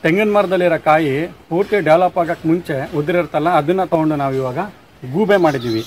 ತೆಂಗಿನ ಮರದಲ್ಲಿರೋ ಕಾಯಿ ಪೂರ್ತಿ ಡೆವಲಪ್ ಆಗೋಕ್ಕೆ ಮುಂಚೆ ಉದುರಿರ್ತಲ್ಲ ಅದನ್ನು ತೊಗೊಂಡು ನಾವು ಇವಾಗ ಗೂಬೆ ಮಾಡಿದ್ದೀವಿ.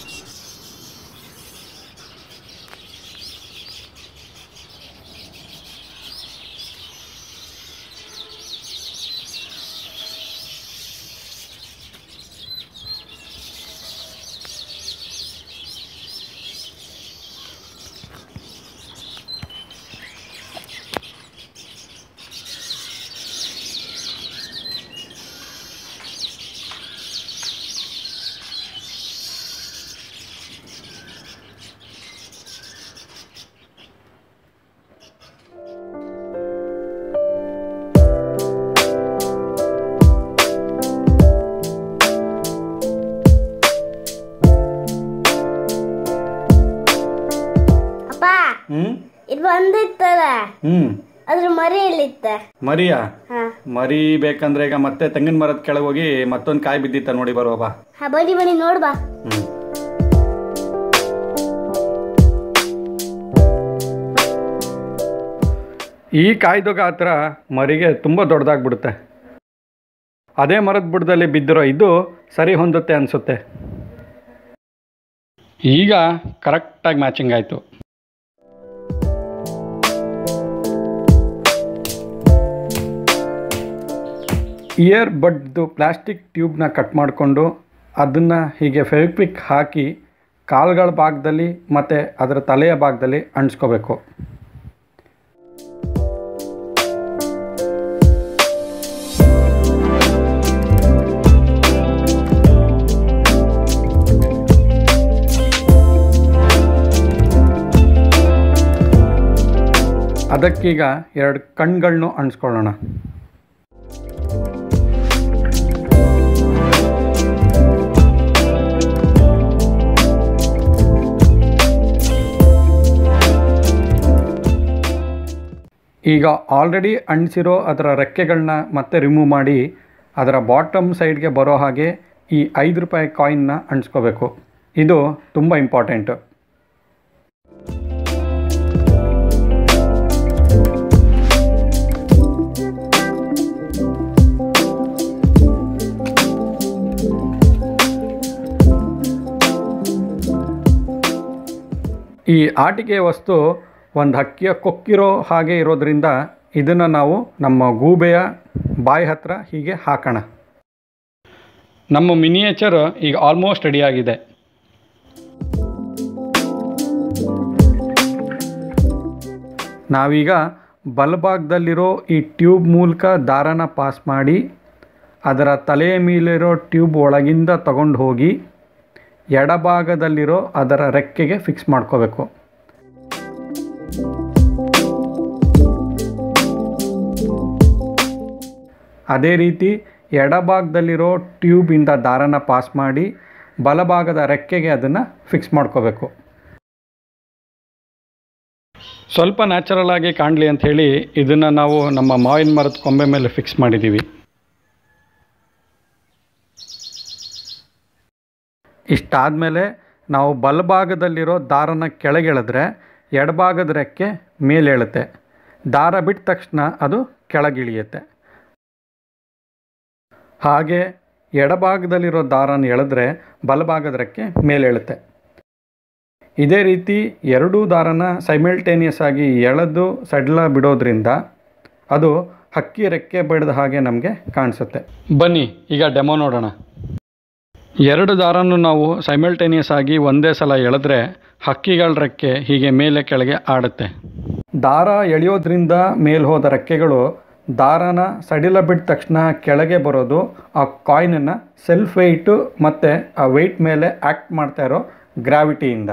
ಇದು ಬಂದಿತ್ತಲ್ಲ ಅದ್ರ ಮರಿ ಎಲ್ಲಿತ್ತ? ಮರಿಯಾ? ಮರಿ ಬೇಕಂದ್ರೆ ಈಗ ಮತ್ತೆ ತೆಂಗಿನ ಮರದ ಕೆಳಗೆ ಹೋಗಿ ಮತ್ತೊಂದು ಕಾಯಿ ಬಿದ್ದಿತ್ತ ನೋಡಿ ಬರುವ ಬಾ. ಬನ್ನಿ ಬನ್ನಿ ನೋಡ್ಬಾ. ಈ ಕಾಯ್ದಾಗ ಹತ್ರ ಮರಿಗೆ ತುಂಬ ದೊಡ್ಡದಾಗ್ಬಿಡುತ್ತೆ. ಅದೇ ಮರದ ಬುಡದಲ್ಲಿ ಬಿದ್ದಿರೋ ಇದು ಸರಿ ಹೊಂದುತ್ತೆ ಅನಿಸುತ್ತೆ. ಈಗ ಕರೆಕ್ಟಾಗಿ ಮ್ಯಾಚಿಂಗ್ ಆಯಿತು. ಇಯರ್ ಬಡ್ದು ಪ್ಲಾಸ್ಟಿಕ್ ಟ್ಯೂಬ್ನ ಕಟ್ ಮಾಡಿಕೊಂಡು ಅದನ್ನು ಹೀಗೆ ಫೆವಿಕ್ವಿಕ್ ಹಾಕಿ ಕಾಲುಗಳ ಭಾಗದಲ್ಲಿ ಮತ್ತು ಅದರ ತಲೆಯ ಭಾಗದಲ್ಲಿ ಅಂಟಿಸ್ಕೋಬೇಕು. ಅದಕ್ಕೀಗ 2 ಕಣ್ಗಳನ್ನೂ ಅಂಟಿಸ್ಕೊಳ್ಳೋಣ. ಈಗ ಆಲ್ರೆಡಿ ಅಂಟಿಸಿರೋ ಅದರ ರೆಕ್ಕೆಗಳನ್ನ ಮತ್ತೆ ರಿಮೂವ್ ಮಾಡಿ ಅದರ ಬಾಟಮ್ ಸೈಡ್ಗೆ ಬರೋ ಹಾಗೆ ಈ 5 ರೂಪಾಯಿ ಕಾಯಿನ್ನ ಅಂಟಿಸ್ಕೋಬೇಕು. ಇದು ತುಂಬ ಇಂಪಾರ್ಟೆಂಟು. ಈ ಆಟಿಕೆ ವಸ್ತು ಒಂದು ಹಕ್ಕಿಯ ಕೊಕ್ಕಿರೋ ಹಾಗೆ ಇರೋದ್ರಿಂದ ಇದನ್ನು ನಾವು ನಮ್ಮ ಗೂಬೆಯ ಬಾಯಿ ಹತ್ರ ಹೀಗೆ ಹಾಕೋಣ. ನಮ್ಮ ಮಿನಿಯೇಚರ್ ಈಗ ಆಲ್ಮೋಸ್ಟ್ ರೆಡಿಯಾಗಿದೆ. ನಾವೀಗ ಬಲಭಾಗದಲ್ಲಿರೋ ಈ ಟ್ಯೂಬ್ ಮೂಲಕ ದಾರನ ಪಾಸ್ ಮಾಡಿ ಅದರ ತಲೆಯ ಮೇಲಿರೋ ಟ್ಯೂಬ್ ಒಳಗಿಂದ ತಗೊಂಡು ಹೋಗಿ ಎಡಭಾಗದಲ್ಲಿರೋ ಅದರ ರೆಕ್ಕೆಗೆ ಫಿಕ್ಸ್ ಮಾಡ್ಕೋಬೇಕು. ಅದೇ ರೀತಿ ಎಡಭಾಗದಲ್ಲಿರೋ ಟ್ಯೂಬಿಂದ ದಾರನ ಪಾಸ್ ಮಾಡಿ ಬಲಭಾಗದ ರೆಕ್ಕೆಗೆ ಅದನ್ನು ಫಿಕ್ಸ್ ಮಾಡ್ಕೋಬೇಕು. ಸ್ವಲ್ಪ ನ್ಯಾಚುರಲ್ ಆಗಿ ಕಾಣಲಿ ಅಂಥೇಳಿ ಇದನ್ನು ನಾವು ನಮ್ಮ ಮಾವಿನ ಮರದ ಕೊಂಬೆ ಮೇಲೆ ಫಿಕ್ಸ್ ಮಾಡಿದ್ದೀವಿ. ಇಷ್ಟಾದಮೇಲೆ ನಾವು ಬಲಭಾಗದಲ್ಲಿರೋ ದಾರನ ಕೆಳಗೆಳೆದ್ರೆ ಎಡಭಾಗದ ರೆಕ್ಕೆ ಮೇಲೇಳುತ್ತೆ. ದಾರ ಬಿಟ್ಟ ತಕ್ಷಣ ಅದು ಕೆಳಗಿಳಿಯುತ್ತೆ. ಹಾಗೆ ಎಡಭಾಗದಲ್ಲಿರೋ ದಾರನ ಎಳೆದ್ರೆ ಬಲಭಾಗದ ರೆಕ್ಕೆ ಮೇಲೇಳುತ್ತೆ. ಇದೇ ರೀತಿ ಎರಡೂ ದಾರನ ಸೈಮಲ್ಟೇನಿಯಸ್ ಆಗಿ ಎಳೆದು ಸಡ್ಲ ಬಿಡೋದ್ರಿಂದ ಅದು ಹಕ್ಕಿ ರೆಕ್ಕೆ ಬಡಿದ ಹಾಗೆ ನಮಗೆ ಕಾಣಿಸುತ್ತೆ. ಬನ್ನಿ ಈಗ ಡೆಮೋ ನೋಡೋಣ. 2 ದಾರನ್ನು ನಾವು ಸೈಮಲ್ಟೇನಿಯಸ್ ಆಗಿ ಒಂದೇ ಸಲ ಎಳೆದ್ರೆ ಹಕ್ಕಿಗಳ ರೆಕ್ಕೆ ಹೀಗೆ ಮೇಲೆ ಕೆಳಗೆ ಆಡುತ್ತೆ. ದಾರ ಎಳೆಯೋದ್ರಿಂದ ಮೇಲೆ ಹೋದ ರೆಕ್ಕೆಗಳು ದಾರನ ಸಡಿಲ ಬಿಟ್ಟ ತಕ್ಷಣ ಕೆಳಗೆ ಬರೋದು ಆ ಕಾಯಿನನ್ನು ಸೆಲ್ಫ್ ವೆಯ್ಟು ಮತ್ತು ಆ ವೆಯ್ಟ್ ಮೇಲೆ ಆ್ಯಕ್ಟ್ ಮಾಡ್ತಾ ಇರೋ ಗ್ರಾವಿಟಿಯಿಂದ.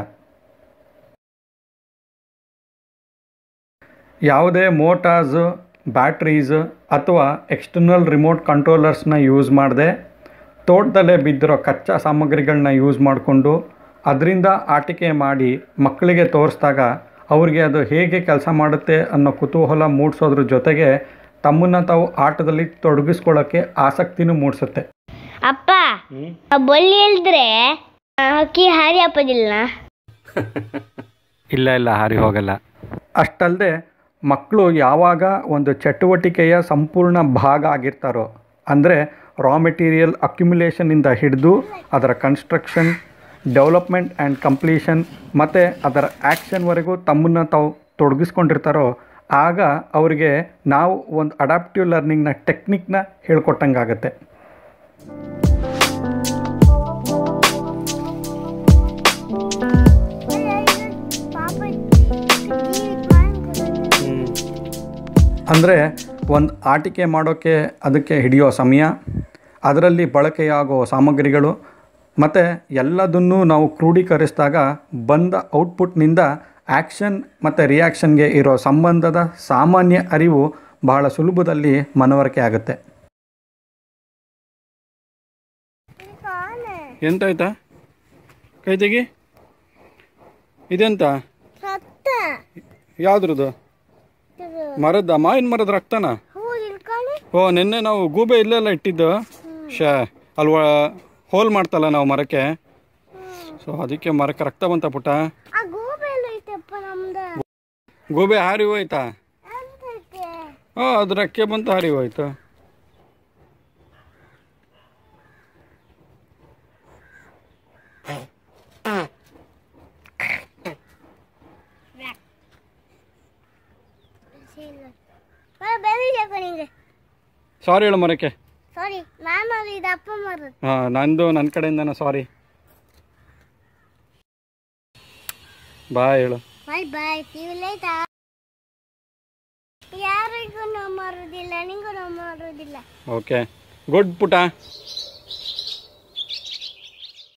ಯಾವುದೇ ಮೋಟಾರ್ಸು, ಬ್ಯಾಟ್ರೀಸ್ ಅಥವಾ ಎಕ್ಸ್ಟರ್ನಲ್ ರಿಮೋಟ್ ಕಂಟ್ರೋಲರ್ಸ್ನ ಯೂಸ್ ಮಾಡದೆ ತೋಟದಲ್ಲೇ ಬಿದ್ದಿರೋ ಕಚ್ಚಾ ಸಾಮಗ್ರಿಗಳನ್ನ ಯೂಸ್ ಮಾಡಿಕೊಂಡು ಅದರಿಂದ ಆಟಿಕೆ ಮಾಡಿ ಮಕ್ಕಳಿಗೆ ತೋರಿಸಿದಾಗ ಅವ್ರಿಗೆ ಅದು ಹೇಗೆ ಕೆಲಸ ಮಾಡುತ್ತೆ ಅನ್ನೋ ಕುತೂಹಲ ಮೂಡಿಸೋದ್ರ ಜೊತೆಗೆ ತಮ್ಮನ್ನು ತಾವು ಆಟದಲ್ಲಿ ತೊಡಗಿಸ್ಕೊಳ್ಳೋಕ್ಕೆ ಆಸಕ್ತಿನೂ ಮೂಡಿಸುತ್ತೆ. ಅಪ್ಪ, ಬಳ್ಳಿ ಇಲ್ದ್ರೆ ಹಕ್ಕಿ ಹಾರಿ ಹಾಕೋದಿಲ್ಲ? ಇಲ್ಲ ಹಾರಿ ಹೋಗಲ್ಲ. ಅಷ್ಟಲ್ಲದೆ ಮಕ್ಕಳು ಯಾವಾಗ ಒಂದು ಚಟುವಟಿಕೆಯ ಸಂಪೂರ್ಣ ಭಾಗ ಆಗಿರ್ತಾರೋ, ಅಂದರೆ ರಾ ಮೆಟೀರಿಯಲ್ ಅಕ್ಯುಮುಲೇಷನಿಂದ ಹಿಡಿದು ಅದರ ಕನ್ಸ್ಟ್ರಕ್ಷನ್, ಡೆವಲಪ್ಮೆಂಟ್ ಆ್ಯಂಡ್ ಕಂಪ್ಲೀಷನ್ ಮತ್ತು ಅದರ ಆ್ಯಕ್ಷನ್ವರೆಗೂ ತಮ್ಮನ್ನು ತಾವು ತೊಡಗಿಸ್ಕೊಂಡಿರ್ತಾರೋ, ಆಗ ಅವರಿಗೆ ನಾವು ಒಂದು ಅಡಾಪ್ಟಿವ್ ಲರ್ನಿಂಗ್ನ ಟೆಕ್ನಿಕ್ನ ಹೇಳ್ಕೊಟ್ಟಂಗಾಗತ್ತೆ. ಅಂದರೆ ಒಂದು ಆಟಿಕೆ ಮಾಡೋಕ್ಕೆ ಅದಕ್ಕೆ ಹಿಡಿಯೋ ಸಮಯ, ಅದರಲ್ಲಿ ಬಳಕೆಯಾಗೋ ಸಾಮಗ್ರಿಗಳು ಮತ್ತು ಎಲ್ಲದನ್ನೂ ನಾವು ಕ್ರೋಢೀಕರಿಸಿದಾಗ ಬಂದ ಔಟ್ಪುಟ್ನಿಂದ ಆ್ಯಕ್ಷನ್ ಮತ್ತು ರಿಯಾಕ್ಷನ್ಗೆ ಇರೋ ಸಂಬಂಧದ ಸಾಮಾನ್ಯ ಅರಿವು ಬಹಳ ಸುಲಭದಲ್ಲಿ ಮನವರಿಕೆ ಆಗುತ್ತೆ. ಎಂತಾಯ್ತಾ? ಕೈ ತೆಗಿ. ಇದೆಂತ? ಯಾವ್ದ್ರದ್ದು? ಮರದ? ಮಾವಿನ ಮರದ ರಕ್ತನ? ಓ, ನಿನ್ನೆ ನಾವು ಗೂಬೆ ಇಲ್ಲೆಲ್ಲ ಇಟ್ಟಿದ್ದು ಅಲ್ವಾ, ಹೋಲ್ ಮಾಡ್ತಲ್ಲ ನಾವು ಮರಕ್ಕೆ, ಸೊ ಅದಕ್ಕೆ ಮರಕ್ಕೆ ರಕ್ತ ಬಂತ ಪುಟ್ಟ. ಗೂಬೆ ಹಾರಿ ಹೋಯ್ತಾ? ಅದು ರಕ್ಕೆ ಬಂತ ಹಾರಿ ಹೋಯ್ತು. ಸಾರಿ ಹೇಳು ಮರಕ್ಕೆ. ನಂದು ನನ್ನ ಕಡೆಯಿಂದನ ಸಾರಿ. ಬಾಯ್ ಹೇಳು. ಯಾರಿಗೂ ನಾವು ಮಾರೋದಿಲ್ಲ, ನಿಂಗೂ ನಾವು ಮಾರೋದಿಲ್ಲ. ಓಕೆ, ಗುಡ್ ಪುಟ.